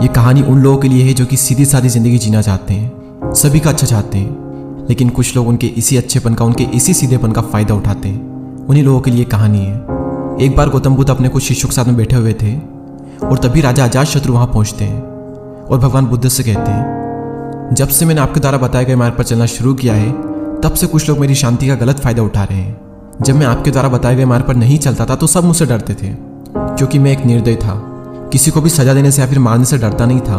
ये कहानी उन लोगों के लिए है जो कि सीधी सादी ज़िंदगी जीना चाहते हैं, सभी का अच्छा चाहते हैं, लेकिन कुछ लोग उनके इसी अच्छेपन का, उनके इसी सीधेपन का फ़ायदा उठाते हैं। उन्हीं लोगों के लिए कहानी है। एक बार गौतम बुद्ध अपने कुछ शिष्यों के साथ में बैठे हुए थे और तभी राजा अजातशत्रु वहाँ पहुँचते हैं और भगवान बुद्ध से कहते हैं, जब से मैंने आपके द्वारा बताए गए मार्ग पर चलना शुरू किया है तब से कुछ लोग मेरी शांति का गलत फ़ायदा उठा रहे हैं। जब मैं आपके द्वारा बताए गए मार्ग पर नहीं चलता था तो सब मुझसे डरते थे, क्योंकि मैं एक निर्दयी था, किसी को भी सजा देने से या फिर मारने से डरता नहीं था।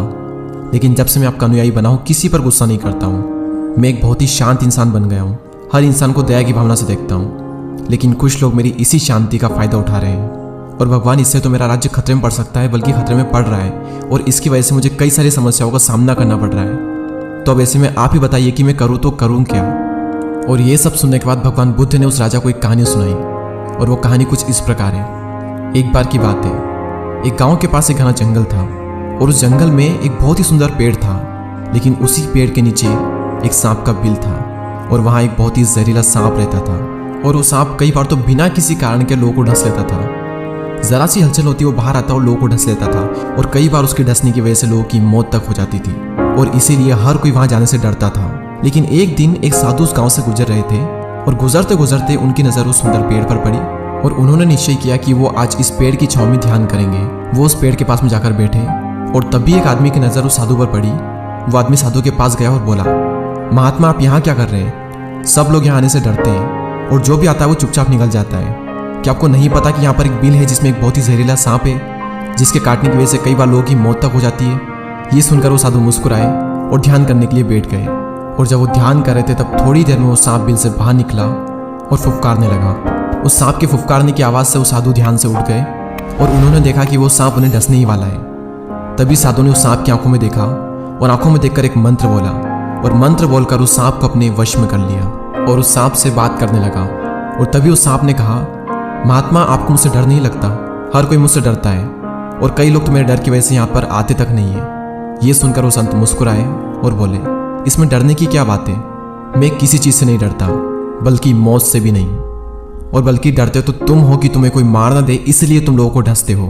लेकिन जब से मैं आपका अनुयायी बना हूँ, किसी पर गुस्सा नहीं करता हूँ। मैं एक बहुत ही शांत इंसान बन गया हूँ, हर इंसान को दया की भावना से देखता हूँ। लेकिन कुछ लोग मेरी इसी शांति का फ़ायदा उठा रहे हैं और भगवान, इससे तो मेरा राज्य खतरे में पड़ सकता है, बल्कि खतरे में पड़ रहा है और इसकी वजह से मुझे कई सारी समस्याओं का सामना करना पड़ रहा है। तो अब ऐसे में आप ही बताइए कि मैं करूँ तो करूँ क्या। और ये सब सुनने के बाद भगवान बुद्ध ने उस राजा को एक कहानी सुनाई और वो कहानी कुछ इस प्रकार है। एक बार की बात है, एक गांव के पास एक घना जंगल था और उस जंगल में एक बहुत ही सुंदर पेड़ था, लेकिन उसी पेड़ के नीचे एक सांप का बिल था और वहाँ एक बहुत ही जहरीला सांप रहता था और वो सांप कई बार तो बिना किसी कारण के लोगों को डस लेता था। जरा सी हलचल होती वो बाहर आता और लोगों को डस लेता था और कई बार उसके डसने की वजह से लोगों की मौत तक हो जाती थी और इसीलिए हर कोई वहाँ जाने से डरता था। लेकिन एक दिन एक साधु उस गाँव से गुजर रहे थे और गुजरते गुजरते उनकी नज़र उस सुंदर पेड़ पर पड़ी और उन्होंने निश्चय किया कि वो आज इस पेड़ की छांव में ध्यान करेंगे। वो उस पेड़ के पास में जाकर बैठे और तभी एक आदमी की नज़र उस साधु पर पड़ी। वो आदमी साधु के पास गया और बोला, महात्मा आप यहाँ क्या कर रहे हैं? सब लोग यहाँ आने से डरते हैं और जो भी आता है वो चुपचाप निकल जाता है। क्या आपको नहीं पता कि यहाँ पर एक बिल है जिसमें एक बहुत ही जहरीला सांप है, जिसके काटने की वजह से कई बार लोगों की मौत तक हो जाती है? ये सुनकर वो साधु मुस्कुराए और ध्यान करने के लिए बैठ गए और जब वो ध्यान कर रहे थे तब थोड़ी देर में वो सांप बिल से बाहर निकला और फुफकारने लगा। उस सांप के फुफकारने की आवाज़ से वो साधु ध्यान से उठ गए और उन्होंने देखा कि वो सांप उन्हें डसने ही वाला है। तभी साधु ने उस सांप की आंखों में देखा और आंखों में देखकर एक मंत्र बोला और मंत्र बोलकर उस सांप को अपने वश में कर लिया और उस सांप से बात करने लगा। और तभी उस सांप ने कहा, महात्मा आपको मुझसे डर नहीं लगता? हर कोई मुझसे डरता है और कई लोग तो मेरे डर की वजह से यहाँ पर आते तक नहीं है। ये सुनकर वो संत मुस्कुराए और बोले, इसमें डरने की क्या बात है? मैं किसी चीज़ से नहीं डरता, बल्कि मौत से भी नहीं, और बल्कि डरते तो तुम हो कि तुम्हें कोई मार ना दे, इसलिए तुम लोगों को डसते हो।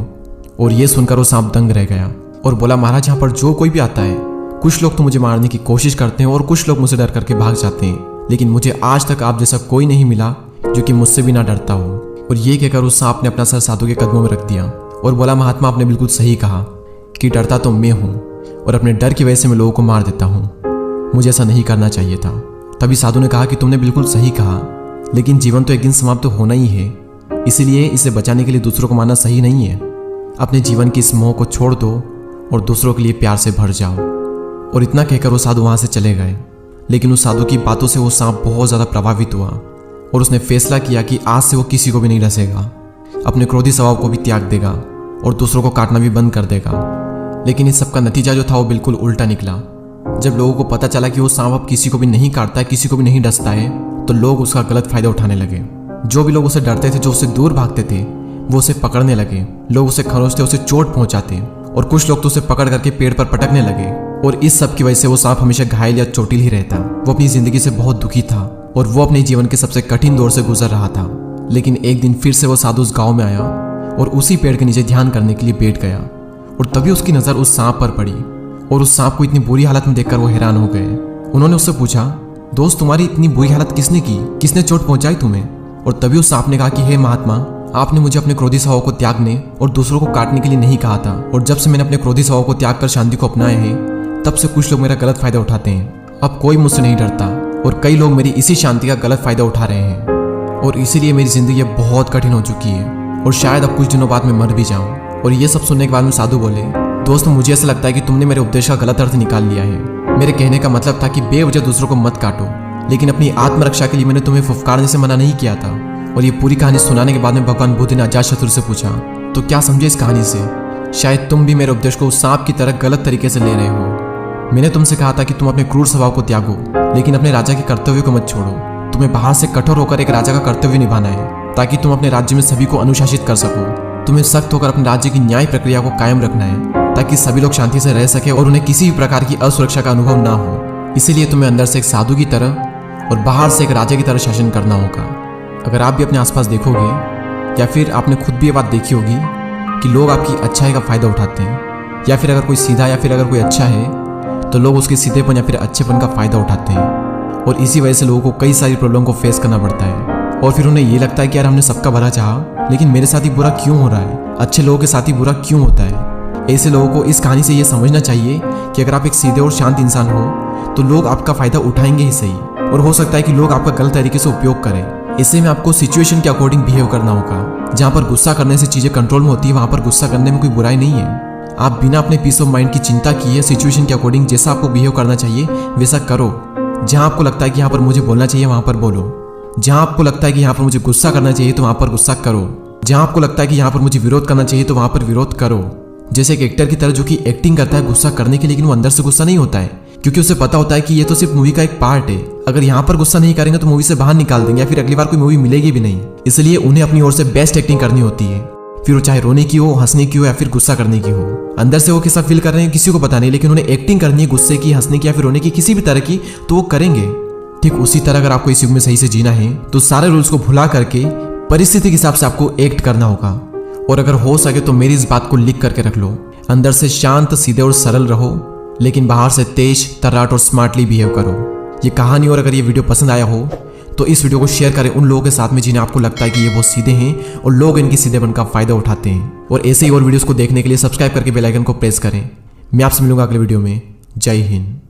और ये सुनकर वो सांप दंग रह गया और बोला, महाराज यहाँ पर जो कोई भी आता है, कुछ लोग तो मुझे मारने की कोशिश करते हैं और कुछ लोग मुझसे डर करके भाग जाते हैं, लेकिन मुझे आज तक आप जैसा कोई नहीं मिला जो कि मुझसे भी ना डरता हो। और ये कहकर उस सांप ने अपना सर साधु के कदमों में रख दिया और बोला, महात्मा आपने बिल्कुल सही कहा कि डरता तो मैं हूँ और अपने डर की वजह से मैं लोगों को मार देता हूँ। मुझे ऐसा नहीं करना चाहिए था। तभी साधु ने कहा कि तुमने बिल्कुल सही कहा, लेकिन जीवन तो एक दिन समाप्त तो होना ही है, इसलिए इसे बचाने के लिए दूसरों को मारना सही नहीं है। अपने जीवन की इस मोह को छोड़ दो और दूसरों के लिए प्यार से भर जाओ। और इतना कहकर वो साधु वहाँ से चले गए। लेकिन उस साधु की बातों से वो सांप बहुत ज़्यादा प्रभावित हुआ और उसने फैसला किया कि आज से वो किसी को भी नहीं डसेगा, अपने क्रोधी स्वभाव को भी त्याग देगा और दूसरों को काटना भी बंद कर देगा। लेकिन इस सब का नतीजा जो था वो बिल्कुल उल्टा निकला। जब लोगों को पता चला कि वो सांप अब किसी को भी नहीं काटता है, किसी को भी नहीं डसता है, तो लोग उसका गलत फायदा उठाने लगे। जो भी लोग उसे डरते थे, जो उससे दूर भागते थे, वो उसे पकड़ने लगे। लोग उसे खरोचते, उसे चोट पहुंचाते और कुछ लोग तो उसे पकड़ करके पेड़ पर पटकने लगे। और इस सब की वजह से वो सांप हमेशा घायल या चोटिल ही रहता। वो अपनी जिंदगी से बहुत दुखी था और वो अपने जीवन के सबसे कठिन दौर से गुजर रहा था। लेकिन एक दिन फिर से वो साधु उस गाँव में आया और उसी पेड़ के नीचे ध्यान करने के लिए बैठ गया और तभी उसकी नज़र उस सांप पर पड़ी और उस सांप को इतनी बुरी हालत में देखकर वो हैरान हो गए। उन्होंने उससे पूछा, दोस्त तुम्हारी इतनी बुरी हालत किसने की? किसने चोट पहुंचाई तुम्हें? और तभी उस सांप ने कहा कि हे महात्मा, आपने मुझे अपने क्रोधी स्वभाव को त्यागने और दूसरों को काटने के लिए नहीं कहा था, और जब से मैंने अपने क्रोधी स्वभाव को त्याग कर शांति को अपनाया है, तब से कुछ लोग मेरा गलत फायदा उठाते हैं। अब कोई मुझसे नहीं डरता और कई लोग मेरी इसी शांति का गलत फायदा उठा रहे हैं और इसीलिए मेरी जिंदगी बहुत कठिन हो चुकी है और शायद अब कुछ दिनों बाद मैं मर भी जाऊँ। और ये सब सुनने के बाद में साधु बोले, दोस्त मुझे ऐसा लगता है कि तुमने मेरे उपदेश का गलत अर्थ निकाल लिया है। मेरे कहने का मतलब था कि बेवजह दूसरों को मत काटो, लेकिन अपनी आत्मरक्षा के लिए मैंने तुम्हें फुफकारने से मना नहीं किया था। और ये पूरी कहानी सुनाने के बाद में भगवान बुद्ध ने अजातशत्रु से पूछा, तो क्या समझे इस कहानी से? शायद तुम भी मेरे उपदेश को उस सांप की तरह गलत तरीके से ले रहे हो। मैंने तुमसे कहा था कि तुम अपने क्रूर स्वभाव को त्यागो, लेकिन अपने राजा के कर्तव्य को मत छोड़ो। तुम्हें बाहर से कठोर होकर एक राजा का कर्तव्य निभाना है ताकि तुम अपने राज्य में सभी को अनुशासित कर सको। तुम्हें सख्त होकर अपने राज्य की न्याय प्रक्रिया को कायम रखना है ताकि सभी लोग शांति से रह सके और उन्हें किसी भी प्रकार की असुरक्षा का अनुभव ना हो। इसीलिए तुम्हें अंदर से एक साधु की तरह और बाहर से एक राजा की तरह शासन करना होगा। अगर आप भी अपने आसपास देखोगे या फिर आपने खुद भी ये बात देखी होगी कि लोग आपकी अच्छाई का फायदा उठाते हैं, या फिर अगर कोई सीधा या फिर अगर कोई अच्छा है तो लोग उसके सीधेपन या फिर अच्छेपन का फ़ायदा उठाते हैं और इसी वजह से लोगों को कई सारी प्रॉब्लम को फेस करना पड़ता है और फिर उन्हें ये लगता है कि यार हमने सबका भला चाहा लेकिन मेरे साथ ही बुरा क्यों हो रहा है, अच्छे लोगों के साथ ही बुरा क्यों होता है। ऐसे लोगों को इस कहानी से ये समझना चाहिए कि अगर आप एक सीधे और शांत इंसान हो तो लोग आपका फ़ायदा उठाएंगे ही सही, और हो सकता है कि लोग आपका गलत तरीके से उपयोग करें। इससे में आपको सिचुएशन के अकॉर्डिंग बिहेव करना होगा। जहाँ पर गुस्सा करने से चीज़ें कंट्रोल में होती है वहाँ पर गुस्सा करने में कोई बुराई नहीं है। आप बिना अपने पीस ऑफ माइंड की चिंता किए सिचुएशन के अकॉर्डिंग जैसा आपको बिहेव करना चाहिए वैसा करो। जहाँ आपको लगता है कि यहाँ पर मुझे बोलना चाहिए वहाँ पर बोलो। जहाँ आपको लगता है कि यहाँ पर मुझे गुस्सा करना चाहिए तो वहाँ पर गुस्सा करो। जहाँ आपको लगता है कि यहाँ पर मुझे विरोध करना चाहिए तो वहाँ पर विरोध करो। जैसे एक एक्टर की तरह जो कि एक्टिंग करता है गुस्सा करने के, लेकिन वो अंदर से गुस्सा नहीं होता है क्योंकि उसे पता होता है कि ये तो सिर्फ मूवी का एक पार्ट है। अगर यहाँ पर गुस्सा नहीं करेंगे तो मूवी से बाहर निकाल देंगे या फिर अगली बार कोई मूवी मिलेगी भी नहीं। इसलिए उन्हें अपनी ओर से बेस्ट एक्टिंग करनी होती है, फिर वो चाहे रोने की हो, हंसने की हो या फिर गुस्सा करने की हो। अंदर से वो कैसा फील कर रहे हैं किसी को पता नहीं, लेकिन उन्हें एक्टिंग करनी है गुस्से की, हंसने की या फिर रोने की, किसी भी तरह की, तो वो करेंगे। ठीक उसी तरह अगर आपको इस युग में सही से जीना है तो सारे रूल्स को भुला करके परिस्थिति के हिसाब से आपको एक्ट करना होगा। और अगर हो सके तो मेरी इस बात को लिख करके रख लो, अंदर से शांत, सीधे और सरल रहो, लेकिन बाहर से तेज, तर्राट और स्मार्टली बिहेव करो। ये कहानी और अगर ये वीडियो पसंद आया हो तो इस वीडियो को शेयर करें उन लोगों के साथ में जिन्हें आपको लगता है कि ये बहुत सीधे हैं और लोग इनकी सीधेपन का फायदा उठाते हैं। और ऐसे ही और वीडियोस को देखने के लिए सब्सक्राइब करके बेल आइकन को प्रेस करें। मैं आपसे मिलूंगा अगले वीडियो में। जय हिंद।